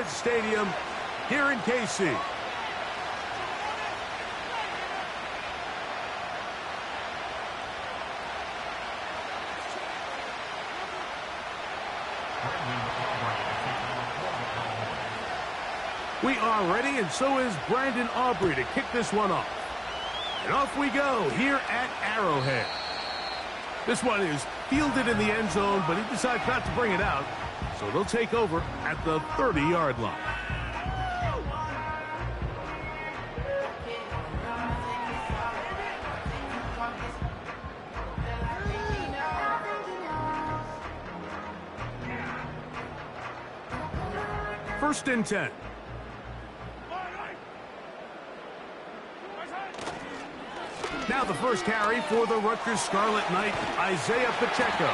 Arrowhead Stadium here in KC. We are ready, and so is Brandon Aubrey to kick this one off. And off we go here at Arrowhead. This one is fielded in the end zone, but he decides not to bring it out. So they'll take over at the 30-yard line. First and 10. Now the first carry for the Rutgers Scarlet Knight, Isaiah Pacheco.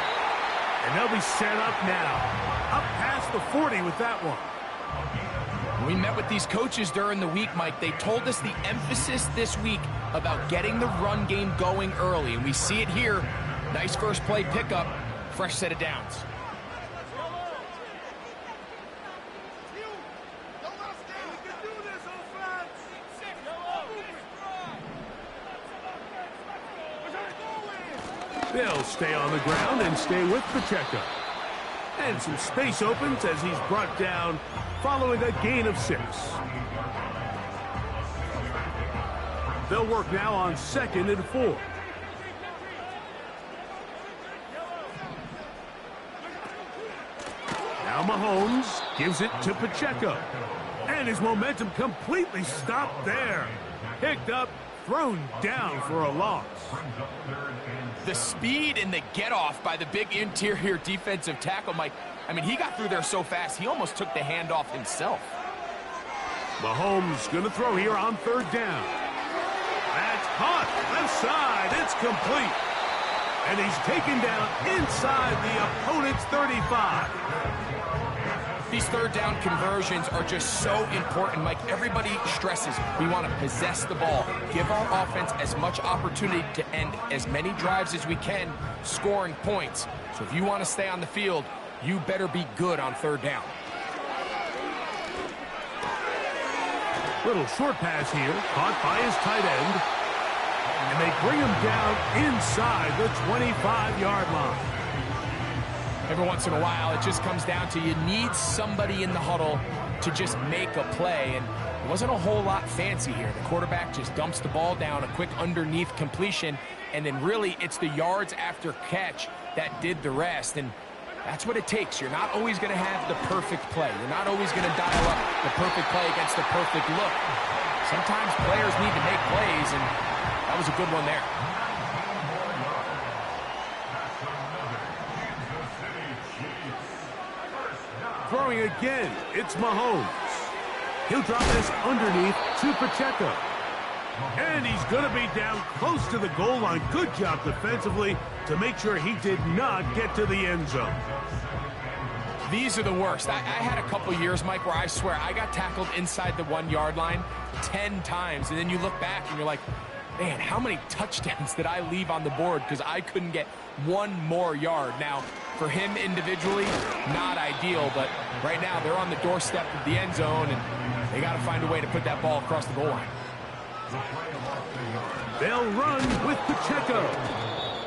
And they'll be set up now. Up past the 40 with that one. We met with these coaches during the week, Mike. They told us the emphasis this week about getting the run game going early. And we see it here. Nice first play pickup. Fresh set of downs. They'll stay on the ground and stay with Pacheco. And some space opens as he's brought down following a gain of 6. They'll work now on 2nd and 4. Now Mahomes gives it to Pacheco. And his momentum completely stopped there. Picked up, thrown down for a loss. The speed and the get-off by the big interior defensive tackle, Mike. I mean, he got through there so fast, he almost took the handoff himself. Mahomes going to throw here on 3rd down. That's caught. Left side. It's complete. And he's taken down inside the opponent's 35. These 3rd down conversions are just so important, Mike. Everybody stresses we want to possess the ball, give our offense as much opportunity to end as many drives as we can, scoring points. So if you want to stay on the field, you better be good on 3rd down. Little short pass here, caught by his tight end. And they bring him down inside the 25-yard line. Every once in a while, it just comes down to you need somebody in the huddle to just make a play, and it wasn't a whole lot fancy here. The quarterback just dumps the ball down, a quick underneath completion, and then really it's the yards after catch that did the rest, and that's what it takes. You're not always going to have the perfect play. You're not always going to dial up the perfect play against the perfect look. Sometimes players need to make plays, and that was a good one there. Throwing again, it's Mahomes. He'll drop this underneath to Pacheco. And he's going to be down close to the goal line. Good job defensively to make sure he did not get to the end zone. These are the worst. I had a couple years, Mike, where I swear I got tackled inside the 1-yard line 10 times. And then you look back and you're like, man, how many touchdowns did I leave on the board because I couldn't get one more yard? Now, for him individually, not ideal, but right now they're on the doorstep of the end zone, and they got to find a way to put that ball across the goal line. They'll run with Pacheco,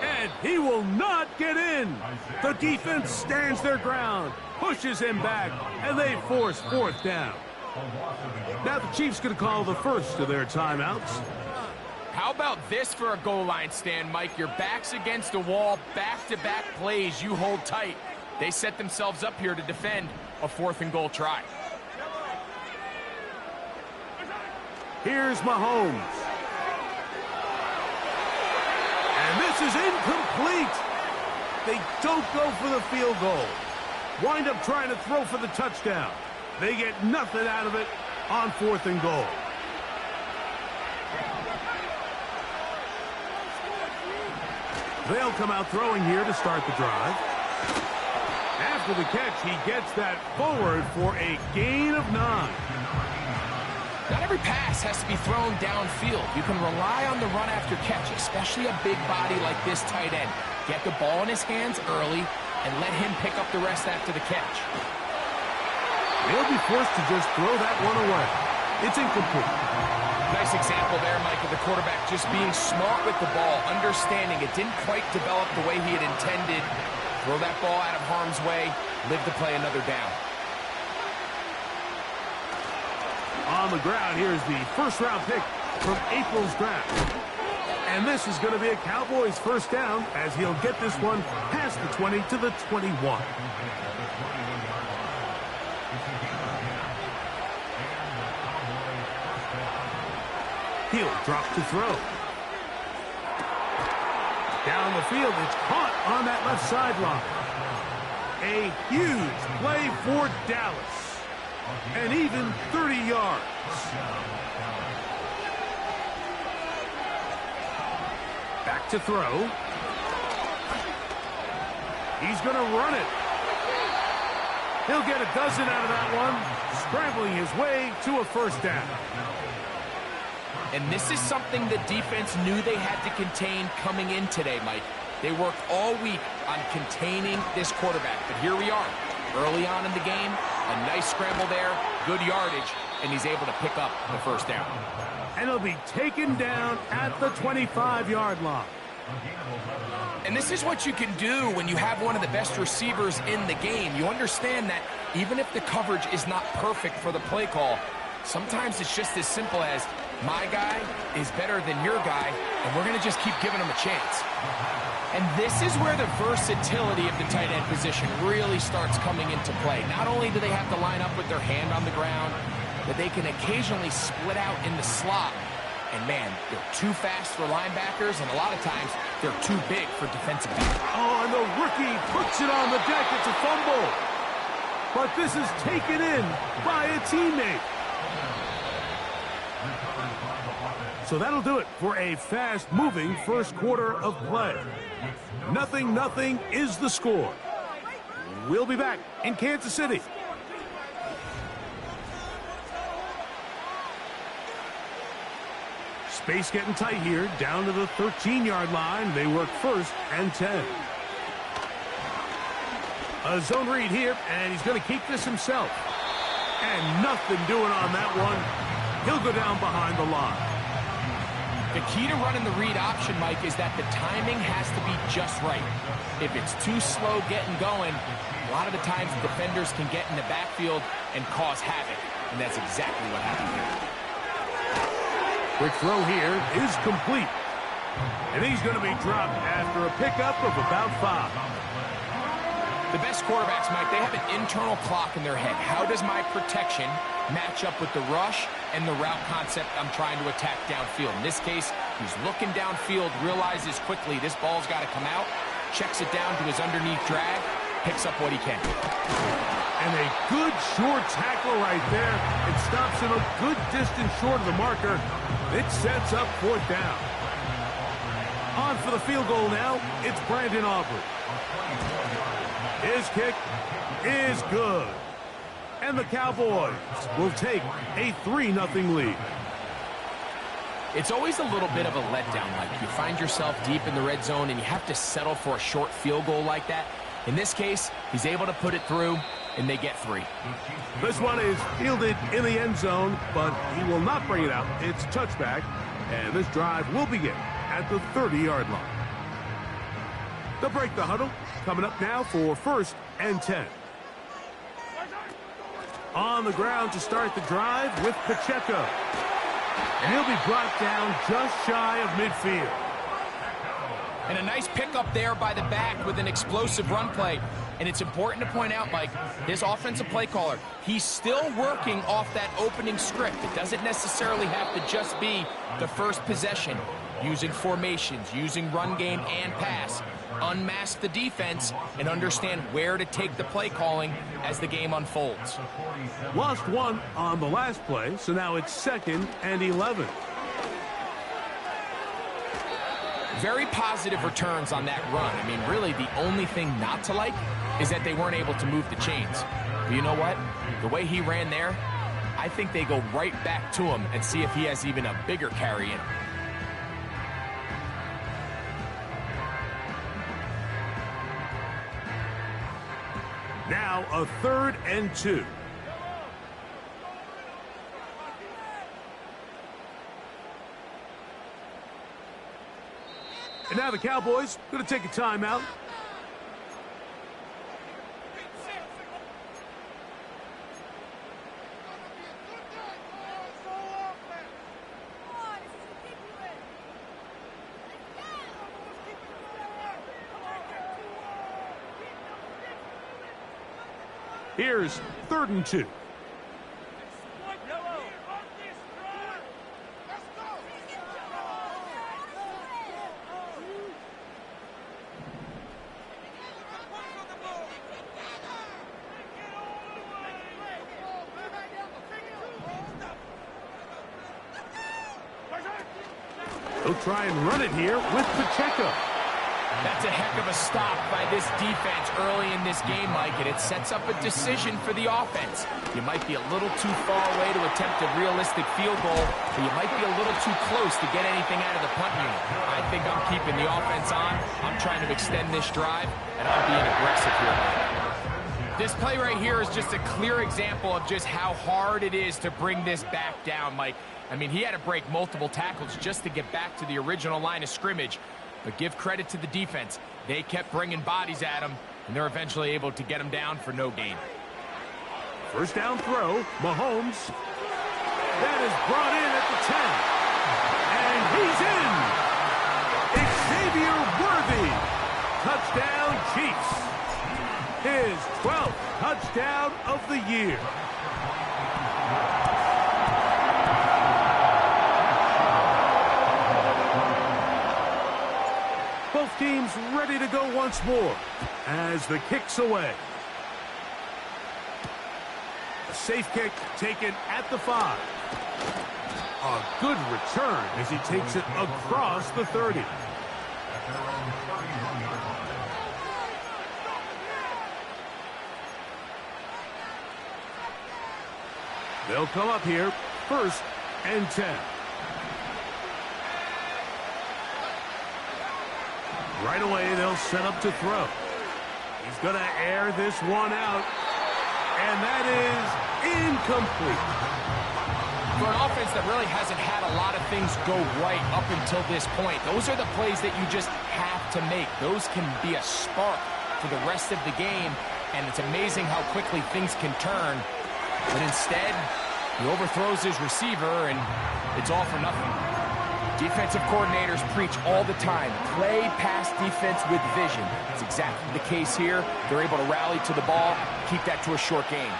and he will not get in. The defense stands their ground, pushes him back, and they force 4th down. Now the Chiefs going to call the first of their timeouts. How about this for a goal line stand, Mike? Your back's against the wall, back-to-back plays, you hold tight. They set themselves up here to defend a 4th and goal try. Here's Mahomes. And this is incomplete. They don't go for the field goal. Wind up trying to throw for the touchdown. They get nothing out of it on 4th and goal. They'll come out throwing here to start the drive. After the catch, he gets that forward for a gain of 9. Not every pass has to be thrown downfield. You can rely on the run after catch, especially a big body like this tight end. Get the ball in his hands early and let him pick up the rest after the catch. They'll be forced to just throw that one away. It's incomplete. Nice example there, Mike, of the quarterback just being smart with the ball, understanding it didn't quite develop the way he had intended. Throw that ball out of harm's way, live to play another down. On the ground, here's the first-round pick from April's draft. And this is going to be a Cowboys first down as he'll get this one past the 20 to the 21. He'll drop to throw. Down the field, it's caught on that left sideline. A huge play for Dallas. And even 30 yards. Back to throw. He's going to run it. He'll get a dozen out of that one, scrambling his way to a first down. And this is something the defense knew they had to contain coming in today, Mike. They worked all week on containing this quarterback. But here we are, early on in the game, a nice scramble there, good yardage, and he's able to pick up the first down. And he'll be taken down at the 25-yard line. And this is what you can do when you have one of the best receivers in the game. You understand that even if the coverage is not perfect for the play call, sometimes it's just as simple as, my guy is better than your guy, and we're going to just keep giving him a chance. And this is where the versatility of the tight end position really starts coming into play. Not only do they have to line up with their hand on the ground, but they can occasionally split out in the slot. And man, they're too fast for linebackers, and a lot of times they're too big for defensive backs. Oh, and the rookie puts it on the deck. It's a fumble. But this is taken in by a teammate. So that'll do it for a fast-moving first quarter of play. 0-0 is the score. We'll be back in Kansas City. Space getting tight here, down to the 13-yard line. They work first and 10. A zone read here, and he's going to keep this himself. And nothing doing on that one. He'll go down behind the line. The key to running the read option, Mike, is that the timing has to be just right. If it's too slow getting going, a lot of the times defenders can get in the backfield and cause havoc. And that's exactly what happened here. Quick throw here is complete. And he's going to be dropped after a pickup of about 5. The best quarterbacks, Mike, they have an internal clock in their head. How does my protection match up with the rush and the route concept I'm trying to attack downfield? In this case, he's looking downfield, realizes quickly this ball's got to come out, checks it down to his underneath drag, picks up what he can. And a good short tackle right there. It stops him a good distance short of the marker. It sets up fourth down. On for the field goal now, it's Brandon Aubrey. His kick is good. And the Cowboys will take a 3-0 lead. It's always a little bit of a letdown, Mike. You find yourself deep in the red zone and you have to settle for a short field goal like that. In this case, he's able to put it through, and they get 3. This one is fielded in the end zone, but he will not bring it out. It's touchback, and this drive will begin at the 30-yard line. They'll break the huddle. Coming up now for first and 10. On the ground to start the drive with Pacheco. And he'll be brought down just shy of midfield. And a nice pickup there by the back with an explosive run play. And it's important to point out, Mike, his offensive play caller, he's still working off that opening script. It doesn't necessarily have to just be the first possession. Using formations, using run game and pass. Unmask the defense and understand where to take the play calling as the game unfolds. Lost one on the last play, so now it's 2nd and 11. Very positive returns on that run. I mean, really, the only thing not to like is that they weren't able to move the chains. But you know what? The way he ran there, I think they go right back to him and see if he has even a bigger carry in. Now a 3rd and 2. now the Cowboys going to take a timeout. Here's 3rd and 2. They'll try and run it here with Pacheco. That's a heck of a stop by this defense early in this game, Mike, and it sets up a decision for the offense. You might be a little too far away to attempt a realistic field goal, but you might be a little too close to get anything out of the punt unit. I think I'm keeping the offense on. I'm trying to extend this drive, and I'm being aggressive here. This play right here is just a clear example of just how hard it is to bring this back down, Mike. I mean, he had to break multiple tackles just to get back to the original line of scrimmage. But give credit to the defense. They kept bringing bodies at him, and they're eventually able to get him down for no gain. First down throw, Mahomes. That is brought in at the 10. And he's in. Xavier Worthy. Touchdown, Chiefs. His 12th touchdown of the year. Both teams ready to go once more as the kick's away. A safe kick taken at the 5. A good return as he takes it across the 30. They'll come up here, 1st and 10. Right away, they'll set up to throw. He's going to air this one out. And that is incomplete. For an offense that really hasn't had a lot of things go right up until this point, those are the plays that you just have to make. Those can be a spark for the rest of the game, and it's amazing how quickly things can turn. But instead, he overthrows his receiver, and it's all for nothing. Defensive coordinators preach all the time, play pass defense with vision. It's exactly the case here. They're able to rally to the ball, keep that to a short game.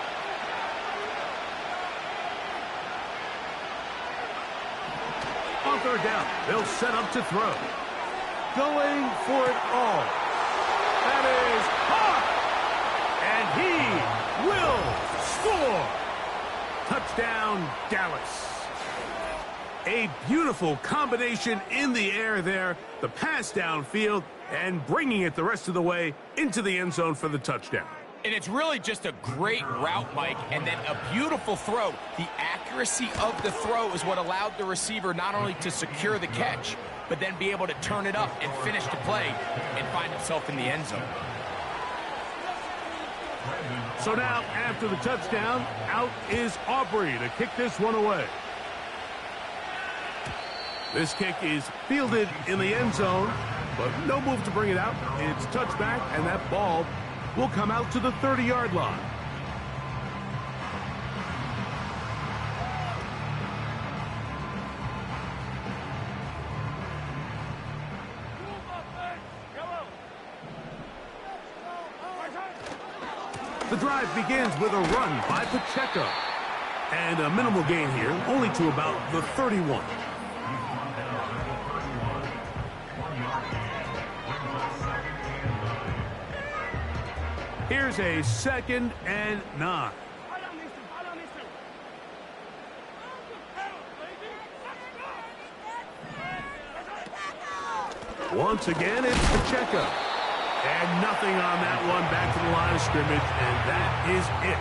On 3rd down, they'll set up to throw. Going for it all. That is hot. And he will score. Touchdown, Dallas. A beautiful combination in the air there. The pass downfield and bringing it the rest of the way into the end zone for the touchdown. And it's really just a great route, Mike, and then a beautiful throw. The accuracy of the throw is what allowed the receiver not only to secure the catch, but then be able to turn it up and finish the play and find himself in the end zone. So now, after the touchdown, out is Aubrey to kick this one away. This kick is fielded in the end zone, but no move to bring it out. It's touchback, and that ball will come out to the 30-yard line. The drive begins with a run by Pacheco. And a minimal gain here, only to about the 31. Here's a 2nd and 9. Once again, it's Pacheco. And nothing on that one, back to the line of scrimmage, and that is it.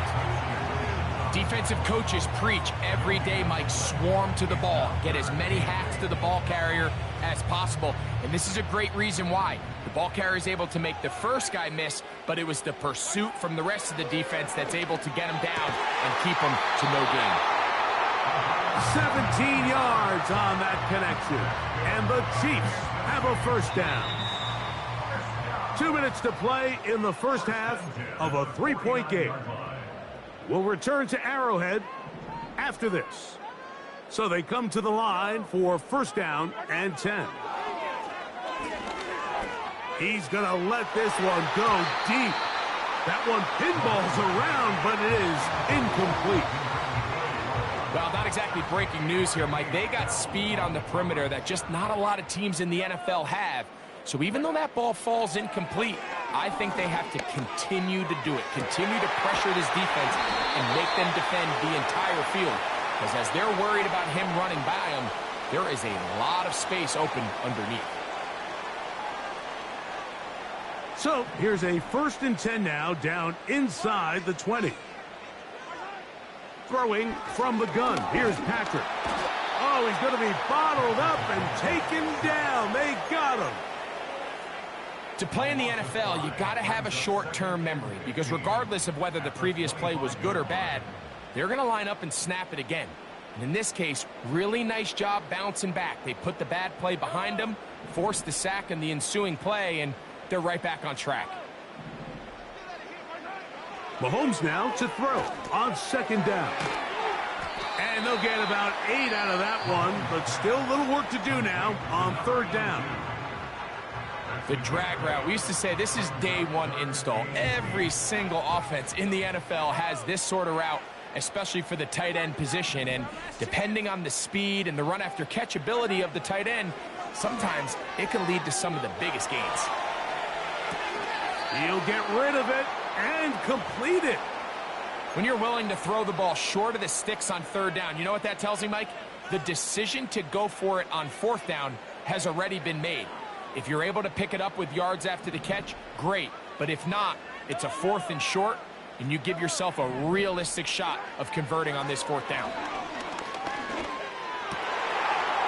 Defensive coaches preach every day, Mike, swarm to the ball. Get as many hacks to the ball carrier as possible. And this is a great reason why. The ball carrier is able to make the first guy miss, but it was the pursuit from the rest of the defense that's able to get him down and keep him to no gain. 17 yards on that connection. And the Chiefs have a first down. 2 minutes to play in the first half of a 3-point game. We'll return to Arrowhead after this. So they come to the line for first down and 10. He's going to let this one go deep. That one pinballs around, but it is incomplete. Well, not exactly breaking news here, Mike. They got speed on the perimeter that just not a lot of teams in the NFL have. So even though that ball falls incomplete, I think they have to continue to do it. Continue to pressure this defense and make them defend the entire field. Because as they're worried about him running by them, there is a lot of space open underneath. So here's a 1st and 10 now, down inside the 20. Throwing from the gun. Here's Patrick. Oh, he's going to be bottled up and taken down. They got him. To play in the NFL, you got to have a short-term memory, because regardless of whether the previous play was good or bad, they're going to line up and snap it again. And in this case, really nice job bouncing back. They put the bad play behind them, forced the sack in the ensuing play, and they're right back on track. Mahomes now to throw on 2nd down. And they'll get about 8 out of that one, but still a little work to do now on 3rd down. The drag route. We used to say this is day one install. Every single offense in the NFL has this sort of route, especially for the tight end position. And depending on the speed and the run after catch ability of the tight end, sometimes it can lead to some of the biggest gains. He'll get rid of it and complete it. When you're willing to throw the ball short of the sticks on 3rd down, you know what that tells me, Mike? The decision to go for it on 4th down has already been made. If you're able to pick it up with yards after the catch, great. But if not, it's a 4th and short, and you give yourself a realistic shot of converting on this 4th down.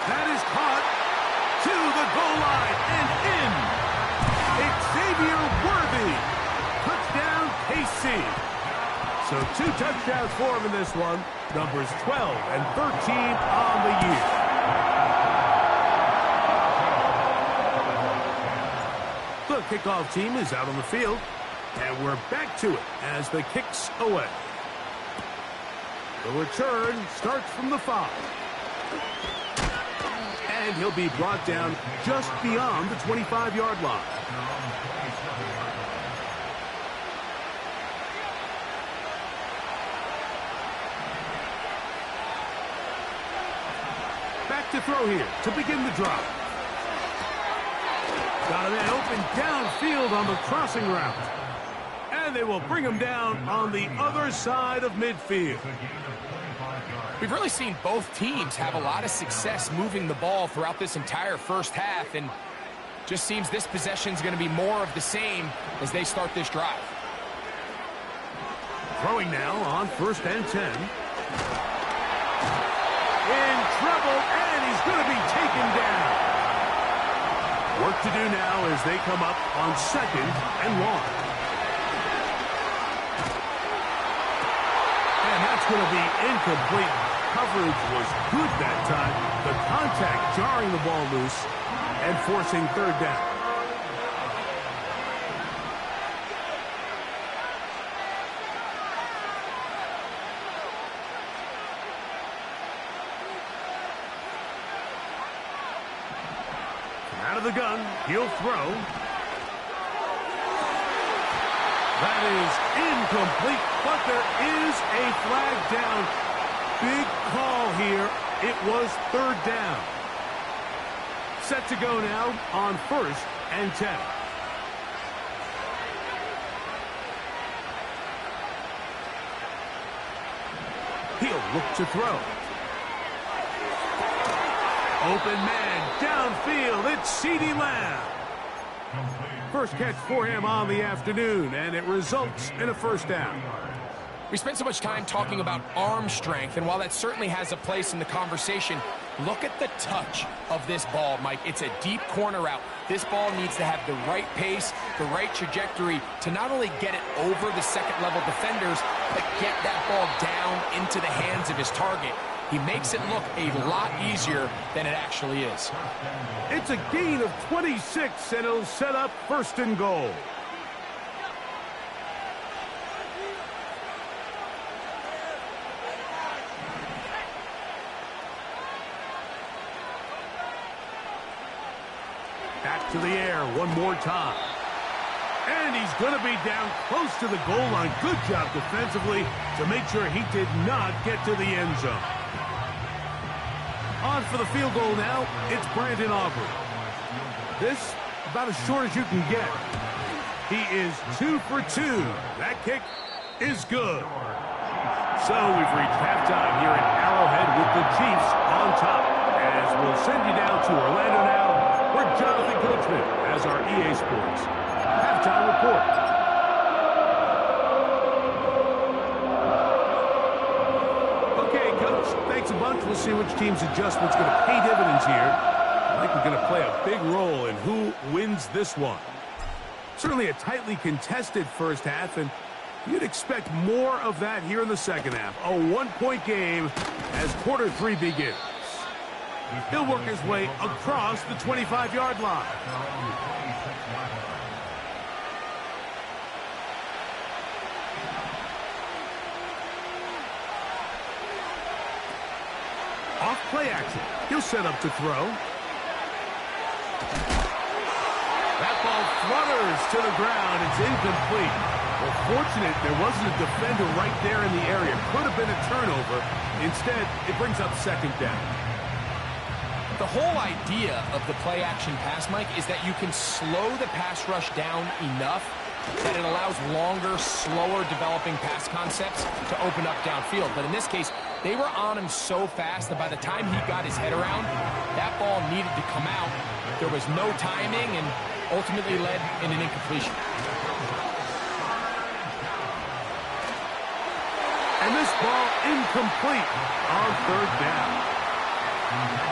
That is caught to the goal line and in. Xavier Worthy. Touchdown, KC. So 2 touchdowns for him in this one. Numbers 12 and 13 on the year. The kickoff team is out on the field, and we're back to it as the kick's away. The return starts from the 5. And he'll be brought down just beyond the 25-yard line. Back to throw here to begin the drive. Got a man open downfield on the crossing route. And they will bring him down on the other side of midfield. We've really seen both teams have a lot of success moving the ball throughout this entire first half, and just seems this possession is going to be more of the same as they start this drive. Throwing now on 1st and 10. In trouble, and he's going to be taken down. Work to do now as they come up on 2nd and 1. And that's going to be incomplete. Coverage was good that time. The contact jarring the ball loose and forcing 3rd down. Out of the gun, he'll throw. That is incomplete, but there is a flag down. Big call here. It was 3rd down. Set to go now on 1st and 10. He'll look to throw. Open man downfield. It's CeeDee Lamb. First catch for him on the afternoon, and it results in a 1st down. We spent so much time talking about arm strength, and while that certainly has a place in the conversation, look at the touch of this ball, Mike. It's a deep corner route. This ball needs to have the right pace, the right trajectory to not only get it over the second-level defenders, but get that ball down into the hands of his target. he makes it look a lot easier than it actually is. It's a gain of 26, and it'll set up 1st and goal. Back to the air one more time. And he's going to be down close to the goal line. Good job defensively to make sure he did not get to the end zone. On for the field goal now, it's Brandon Aubrey. This, about as short as you can get. He is 2 for 2. That kick is good. So we've reached halftime here at Arrowhead with the Chiefs on top. As we'll send you down to Orlando now, where Jonathan Coachman has our EA Sports halftime report. Okay, Coach, thanks a bunch. We'll see which team's adjustment's going to pay dividends here. I think we're going to play a big role in who wins this one. Certainly a tightly contested first half, and you'd expect more of that here in the second half. A one-point game as quarter 3 begins. He'll work his way across the 25-yard line. Off play action. He'll set up to throw. That ball flutters to the ground. It's incomplete. Well, fortunate there wasn't a defender right there in the area. Could have been a turnover. Instead, it brings up 2nd down. The whole idea of the play-action pass, Mike, is that you can slow the pass rush down enough that it allows longer, slower developing pass concepts to open up downfield. But in this case, they were on him so fast that by the time he got his head around, that ball needed to come out. There was no timing and ultimately led in an incompletion. And this ball incomplete on 3rd down.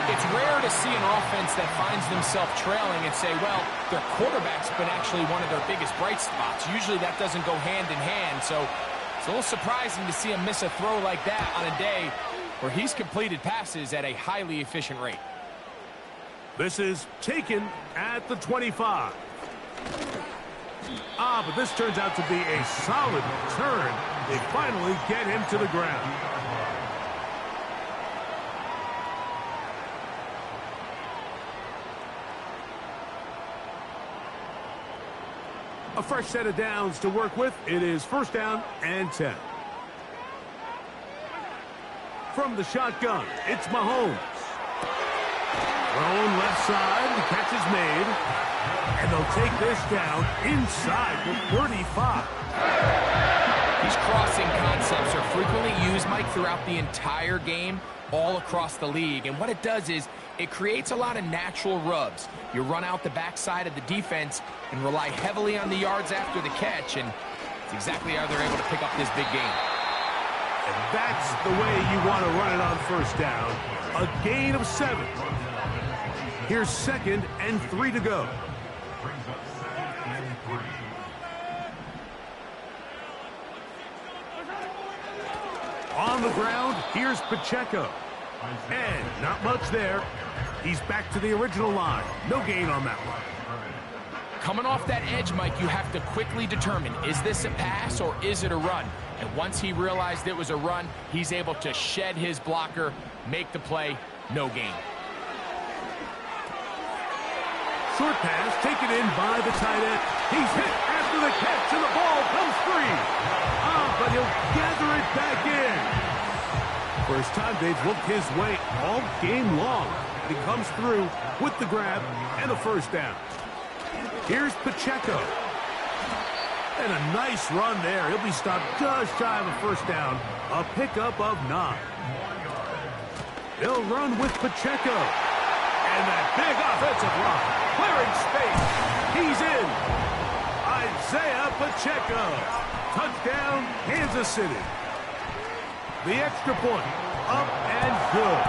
It's rare to see an offense that finds themselves trailing and say, well, their quarterback's been actually one of their biggest bright spots. Usually that doesn't go hand in hand, so it's a little surprising to see him miss a throw like that on a day where he's completed passes at a highly efficient rate. This is taken at the 25. But this turns out to be a solid return. They finally get him to the ground. A fresh set of downs to work with. It is 1st down and 10. From the shotgun, it's Mahomes. Thrown left side, the catch is made. And they'll take this down inside the 35. These crossing concepts are frequently used, Mike, throughout the entire game, all across the league. And what it does is it creates a lot of natural rubs. You run out the backside of the defense and rely heavily on the yards after the catch, and it's exactly how they're able to pick up this big game. And that's the way you want to run it on 1st down. A gain of 7. Here's 2nd and 3 to go. On the ground, here's Pacheco. And not much there. He's back to the original line. No gain on that one. Coming off that edge, Mike, you have to quickly determine, is this a pass or is it a run? And once he realized it was a run, he's able to shed his blocker, make the play, no gain. Short pass taken in by the tight end. He's hit after the catch, and the ball comes free. But he'll gather it back in. First time they've looked his way all game long. He comes through with the grab and a 1st down. Here's Pacheco. And a nice run there. He'll be stopped just shy of a 1st down. A pickup of 9. They'll run with Pacheco. And that big offensive line. Clearing space. He's in. Isaiah Pacheco. Touchdown, Kansas City. The extra point. Up and good.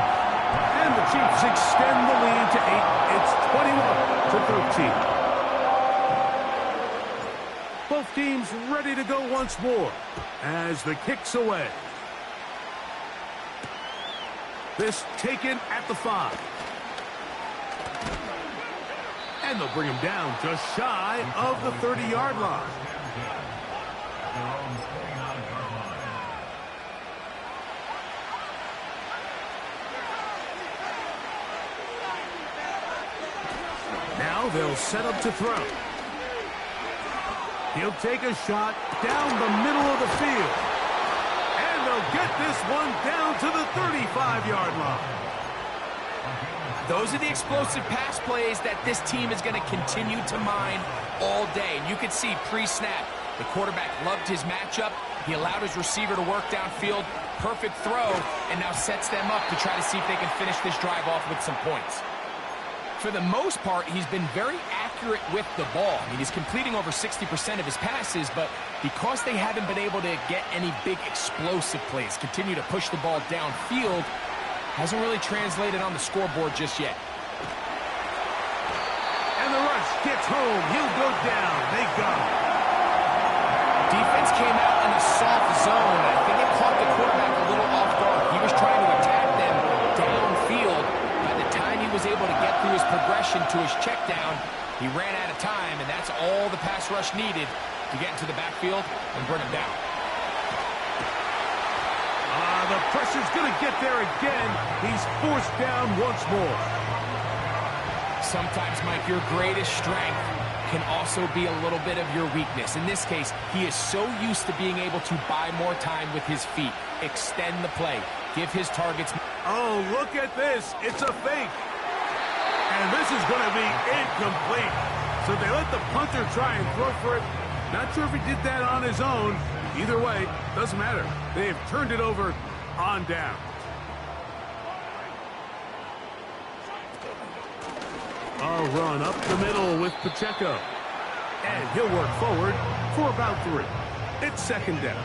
And the Chiefs extend the lead to 8. It's 21-13. Both teams ready to go once more as the kick's away. This taken at the 5. And they'll bring him down just shy of the 30-yard line. Now they'll set up to throw. He'll take a shot down the middle of the field. And they'll get this one down to the 35-yard line. Those are the explosive pass plays that this team is going to continue to mine all day. And you can see pre-snap, the quarterback loved his matchup. He allowed his receiver to work downfield. Perfect throw, and now sets them up to try to see if they can finish this drive off with some points. For the most part, he's been very accurate with the ball. I mean, he's completing over 60% of his passes, but because they haven't been able to get any big explosive plays, continue to push the ball downfield, hasn't really translated on the scoreboard just yet. And the rush gets home. He'll go down. They got him. Defense came out in a soft zone. I think it caught the quarterback a little off guard. He was trying to attack them downfield. By the time he was able to get through his progression to his check down, he ran out of time, and that's all the pass rush needed to get into the backfield and bring him down. The pressure's going to get there again. He's forced down once more. Sometimes, Mike, your greatest strength can also be a little bit of your weakness. In this case, he is so used to being able to buy more time with his feet, extend the play, give his targets. Oh, look at this. It's a fake. And this is going to be incomplete. So they let the punter try and throw for it. Not sure if he did that on his own. Either way, doesn't matter. They've turned it over on down. A run up the middle with Pacheco. And he'll work forward for about 3. It's second down.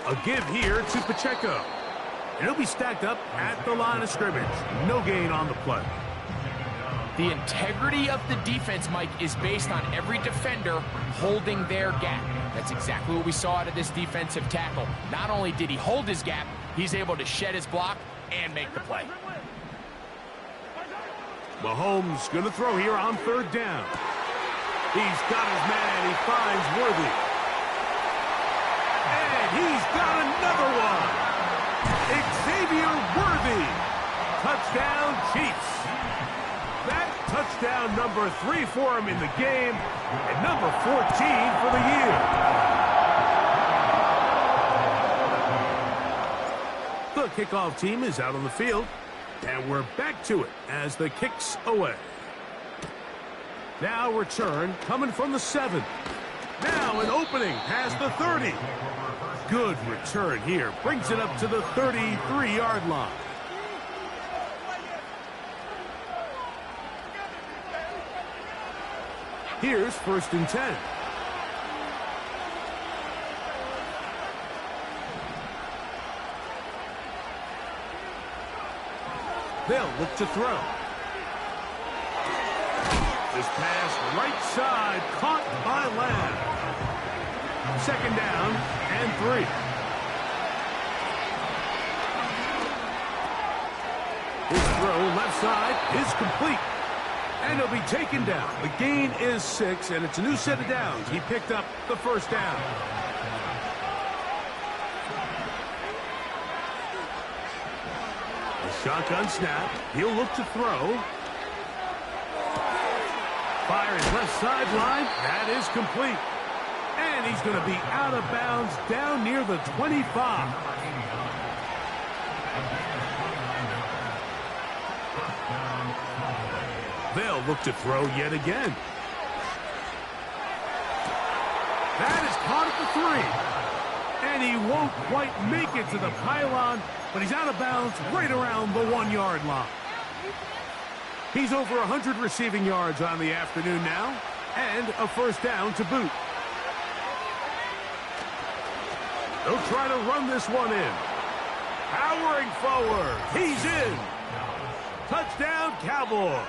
A give here to Pacheco. And he'll be stacked up at the line of scrimmage. No gain on the play. The integrity of the defense, Mike, is based on every defender holding their gap. That's exactly what we saw out of this defensive tackle. Not only did he hold his gap, he's able to shed his block and make the play. Mahomes going to throw here on 3rd down. He's got his man. He finds Worthy. And he's got another one. Xavier Worthy. Touchdown, Chiefs. That touchdown number 3 for him in the game, and number 14 for the year. The kickoff team is out on the field, and we're back to it as the kick's away. Now return coming from the 7. Now an opening past the 30. Good return here. Brings it up to the 33-yard line. Here's 1st and 10. They'll look to throw. This pass right side caught by Lamb. 2nd down and 3. His throw left side is complete. And he'll be taken down. The gain is 6, and it's a new set of downs. He picked up the 1st down. The shotgun snap. He'll look to throw. Fires left sideline. That is complete. And he's going to be out of bounds down near the 25. They'll look to throw yet again. That is caught at the 3. And he won't quite make it to the pylon, but he's out of bounds right around the 1-yard line. He's over 100 receiving yards on the afternoon now, and a 1st down to boot. They'll try to run this one in. Powering forward. He's in. Touchdown, Cowboys.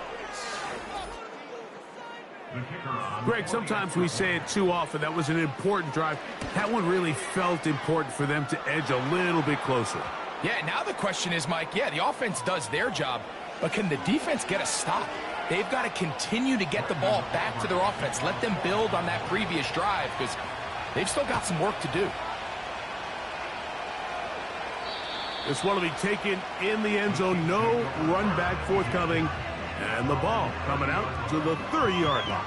Greg, sometimes we say it too often. That was an important drive. That one really felt important for them to edge a little bit closer. Yeah, now the question is, Mike, yeah, the offense does their job, but can the defense get a stop? They've got to continue to get the ball back to their offense. Let them build on that previous drive because they've still got some work to do. This one will be taken in the end zone. No run back forthcoming. And the ball coming out to the 30-yard line.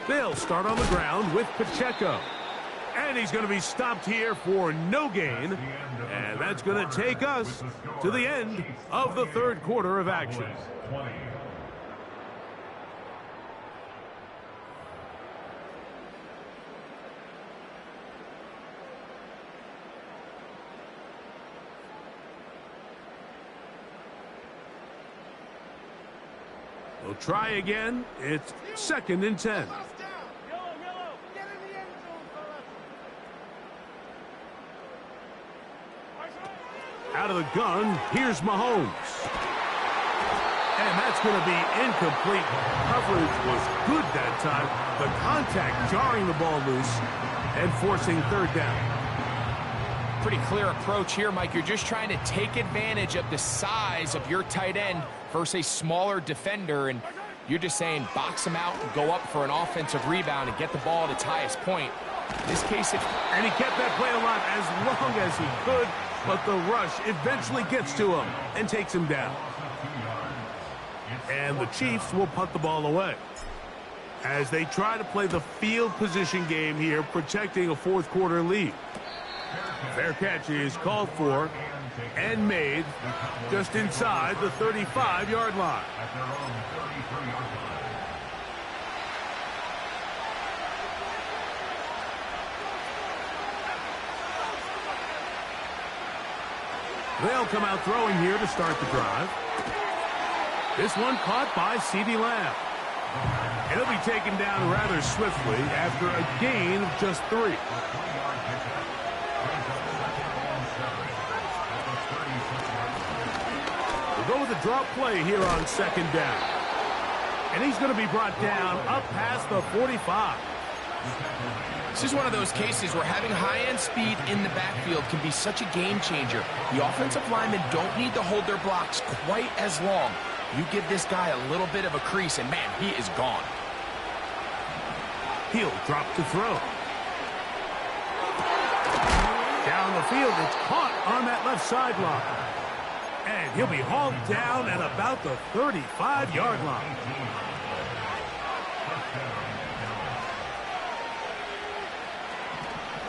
They'll start on the ground with Pacheco. And he's going to be stopped here for no gain. And that's going to take us to the end of the third quarter of action. They'll try again. It's 2nd and 10. Out of the gun, here's Mahomes. And that's going to be incomplete. Coverage was good that time. The contact jarring the ball loose and forcing 3rd down. Pretty clear approach here, Mike. You're just trying to take advantage of the size of your tight end versus a smaller defender, and you're just saying box him out and go up for an offensive rebound and get the ball at its highest point. In this case, and he kept that play alive as long as he could, but the rush eventually gets to him and takes him down. And the Chiefs will punt the ball away as they try to play the field position game here, protecting a 4th quarter lead. Fair catch is called for and made just inside the 35-yard line. They'll come out throwing here to start the drive. This one caught by CeeDee Lamb. And he'll be taken down rather swiftly after a gain of just 3. We'll go with a drop play here on 2nd down. And he's going to be brought down up past the 45. This is one of those cases where having high-end speed in the backfield can be such a game changer. The offensive linemen don't need to hold their blocks quite as long. You give this guy a little bit of a crease, and man, he is gone. He'll drop to throw. Down the field, it's caught on that left sideline. And he'll be hauled down at about the 35-yard line.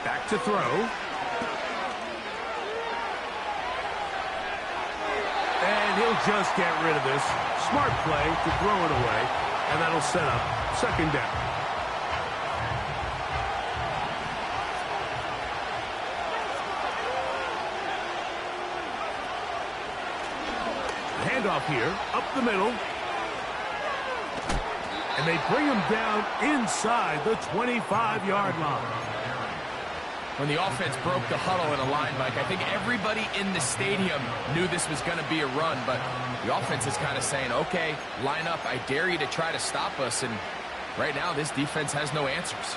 Back to throw. And he'll just get rid of this. Smart play to throw it away. And that'll set up 2nd down. Handoff here, up the middle. And they bring him down inside the 25-yard line. When the offense broke the huddle in a line, Mike, I think everybody in the stadium knew this was going to be a run, but the offense is kind of saying, okay, line up, I dare you to try to stop us, and right now this defense has no answers.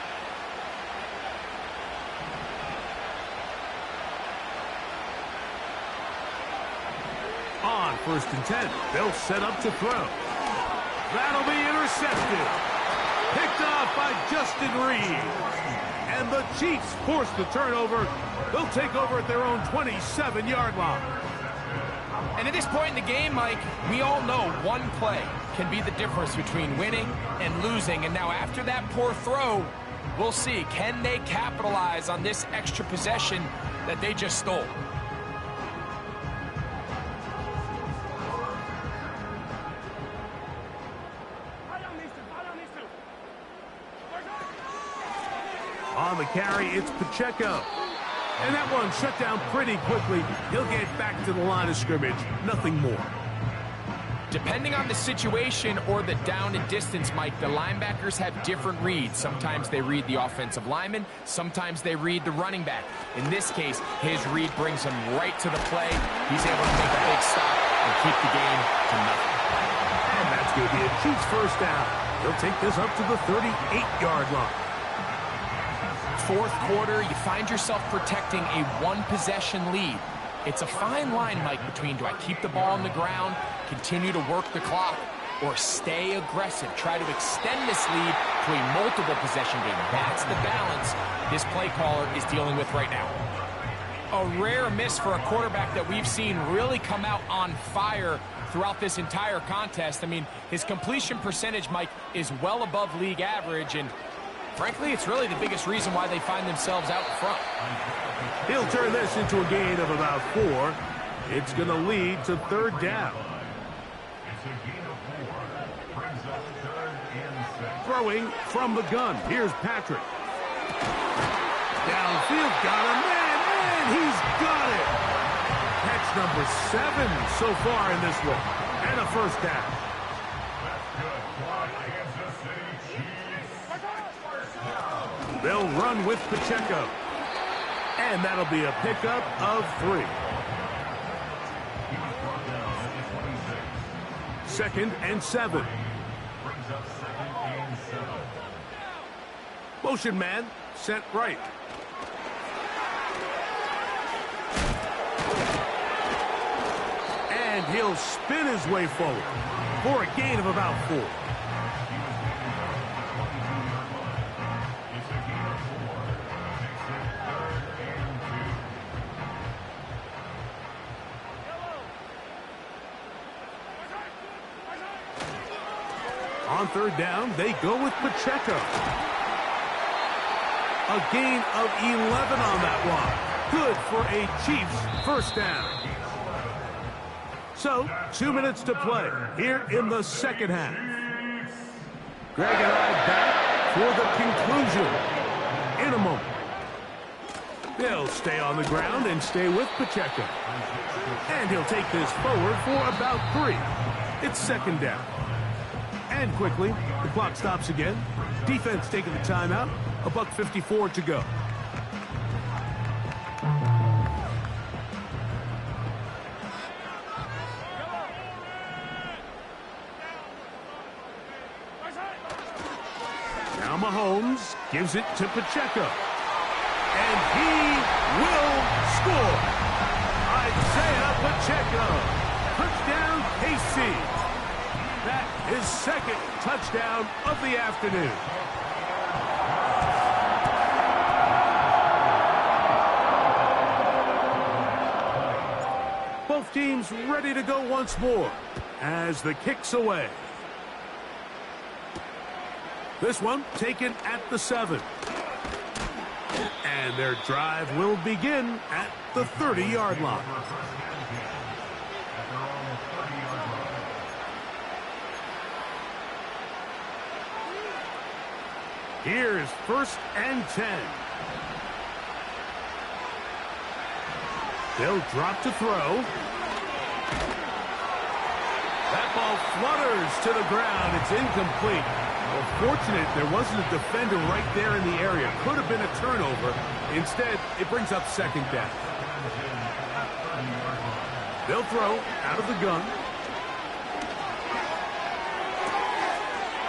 On 1st and 10, they'll set up to throw. That'll be intercepted. Picked off by Justin Reed. And the Chiefs force the turnover. They'll take over at their own 27-yard line. And at this point in the game, Mike, we all know one play can be the difference between winning and losing. And now after that poor throw, we'll see, can they capitalize on this extra possession that they just stole? On the carry, it's Pacheco. And that one shut down pretty quickly. He'll get back to the line of scrimmage. Nothing more. Depending on the situation or the down and distance, Mike, the linebackers have different reads. Sometimes they read the offensive lineman. Sometimes they read the running back. In this case, his read brings him right to the play. He's able to make a big stop and keep the game to nothing. And that's going to be a Chiefs first down. He'll take this up to the 38-yard line. Fourth quarter, you find yourself protecting a one-possession lead. It's a fine line, Mike, between do I keep the ball on the ground, continue to work the clock, or stay aggressive, try to extend this lead to a multiple possession game. That's the balance this play caller is dealing with right now. A rare miss for a quarterback that we've seen really come out on fire throughout this entire contest. I mean, his completion percentage, Mike, is well above league average, and frankly, it's really the biggest reason why they find themselves out front. He'll turn this into a gain of about 4. It's going to lead to third down. Throwing from the gun. Here's Patrick. Downfield, got him, and he's got it. Catch number 7 so far in this one. And a first down. They'll run with Pacheco. And that'll be a pickup of 3. Second and 7. Motion man sent right. And he'll spin his way forward for a gain of about 4. On third down, they go with Pacheco. A gain of 11 on that one. Good for a Chiefs first down. So, 2 minutes to play here in the second half. Greg and I back for the conclusion in a moment. They'll stay on the ground and stay with Pacheco. And he'll take this forward for about 3. It's second down. And quickly, the clock stops again. Defense taking the timeout. $1:54 to go. Now Mahomes gives it to Pacheco. And he will score. Isaiah Pacheco. Touchdown, KC. That is second touchdown of the afternoon. Both teams ready to go once more as the kick's away. This one taken at the 7. And their drive will begin at the 30-yard line. Here's first and 10. They'll drop to throw. That ball flutters to the ground. It's incomplete. Well, fortunate there wasn't a defender right there in the area. Could have been a turnover. Instead, it brings up second down. They'll throw out of the gun.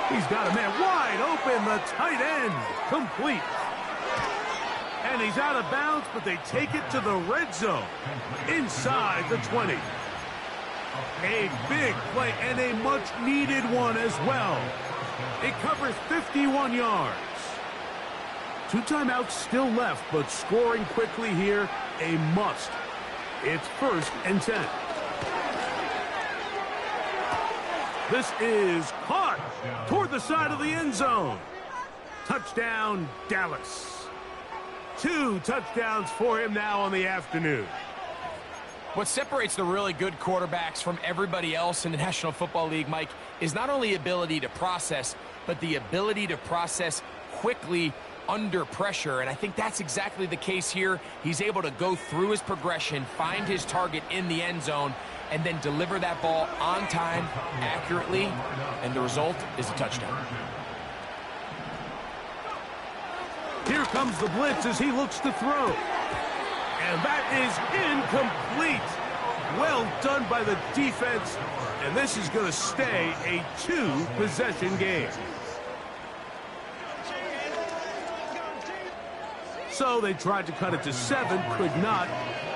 He's got a man wide open, the tight end, complete. And he's out of bounds, but they take it to the red zone, inside the 20. A big play and a much-needed one as well. It covers 51 yards. 2 timeouts still left, but scoring quickly here, a must. It's first and 10. This is caught toward the side of the end zone. Touchdown, Dallas. 2 touchdowns for him now on the afternoon. What separates the really good quarterbacks from everybody else in the National Football League, Mike, is not only ability to process, but the ability to process quickly under pressure, and I think that's exactly the case here. He's able to go through his progression, find his target in the end zone, and then deliver that ball on time, accurately, and the result is a touchdown. Here comes the blitz as he looks to throw. And that is incomplete. Well done by the defense, and this is going to stay a 2-possession game. So they tried to cut it to 7, could not.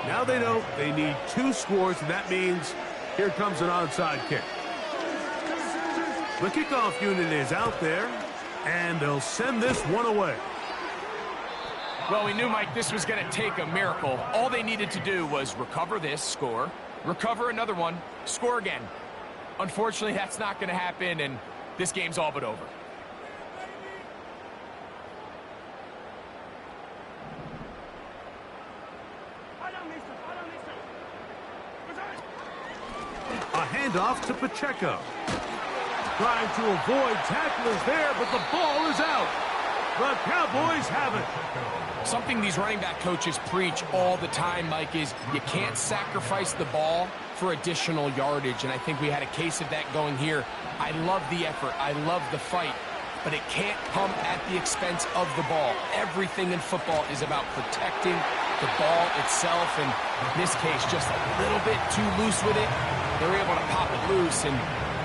Now they know they need 2 scores, and that means here comes an onside kick. The kickoff unit is out there, and they'll send this one away. Well, we knew, Mike, this was going to take a miracle. All they needed to do was recover this, score, recover another one, score again. Unfortunately, that's not going to happen, and this game's all but over. A handoff to Pacheco. Trying to avoid tacklers there, but the ball is out. The Cowboys have it. Something these running back coaches preach all the time, Mike, is you can't sacrifice the ball for additional yardage, and I think we had a case of that going here. I love the effort. I love the fight, but it can't come at the expense of the ball. Everything in football is about protecting the ball itself, and in this case, just a little bit too loose with it. They're able to pop it loose, and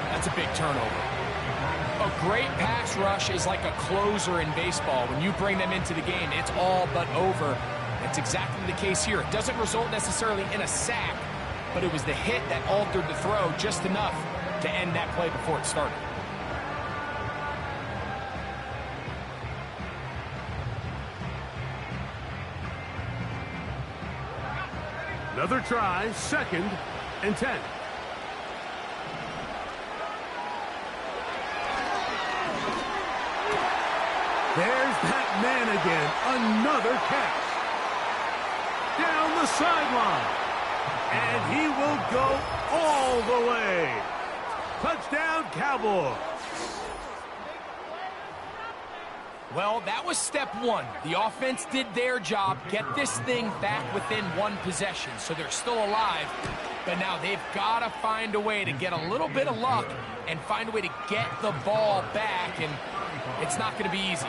that's a big turnover. A great pass rush is like a closer in baseball. When you bring them into the game, it's all but over. That's exactly the case here. It doesn't result necessarily in a sack, but it was the hit that altered the throw just enough to end that play before it started. Another try, 2nd and 10. There's that man again. Another catch. Down the sideline. And he will go all the way. Touchdown, Cowboys. Well, that was step 1. The offense did their job, get this thing back within 1 possession, so they're still alive. But now they've got to find a way to get a little bit of luck and find a way to get the ball back, and it's not going to be easy.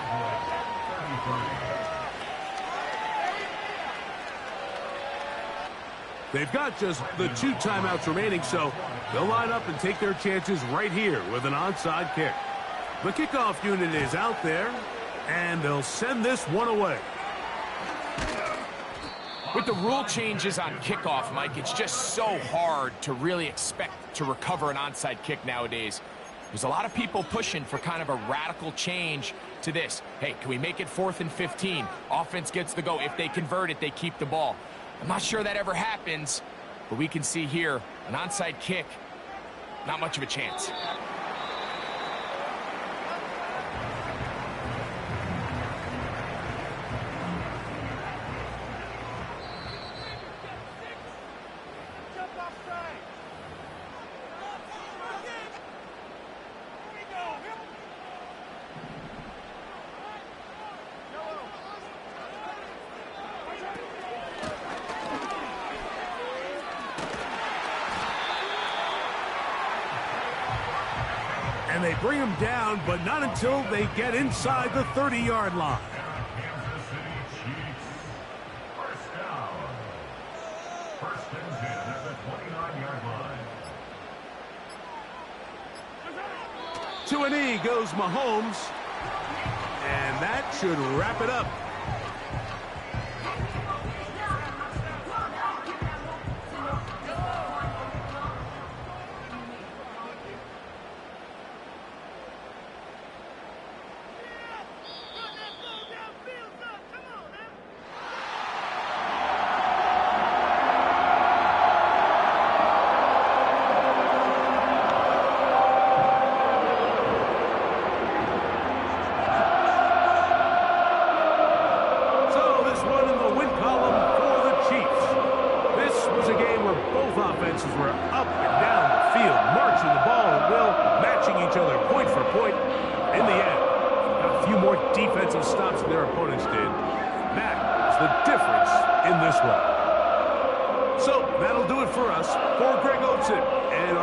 They've got just the 2 timeouts remaining, so they'll line up and take their chances right here with an onside kick. The kickoff unit is out there, and they'll send this one away. With the rule changes on kickoff, Mike, it's just so hard to really expect to recover an onside kick nowadays. There's a lot of people pushing for kind of a radical change to this. Hey, can we make it 4th and 15? Offense gets the go. If they convert it, they keep the ball. I'm not sure that ever happens, but we can see here an onside kick, not much of a chance. And they bring him down, but not until they get inside the 30-yard line. First down. 1st and 10 at the 29-yard line. To a knee goes Mahomes, and that should wrap it up. of stops than their opponents did. That is the difference in this one. So that'll do it for us. For Greg Olsen and our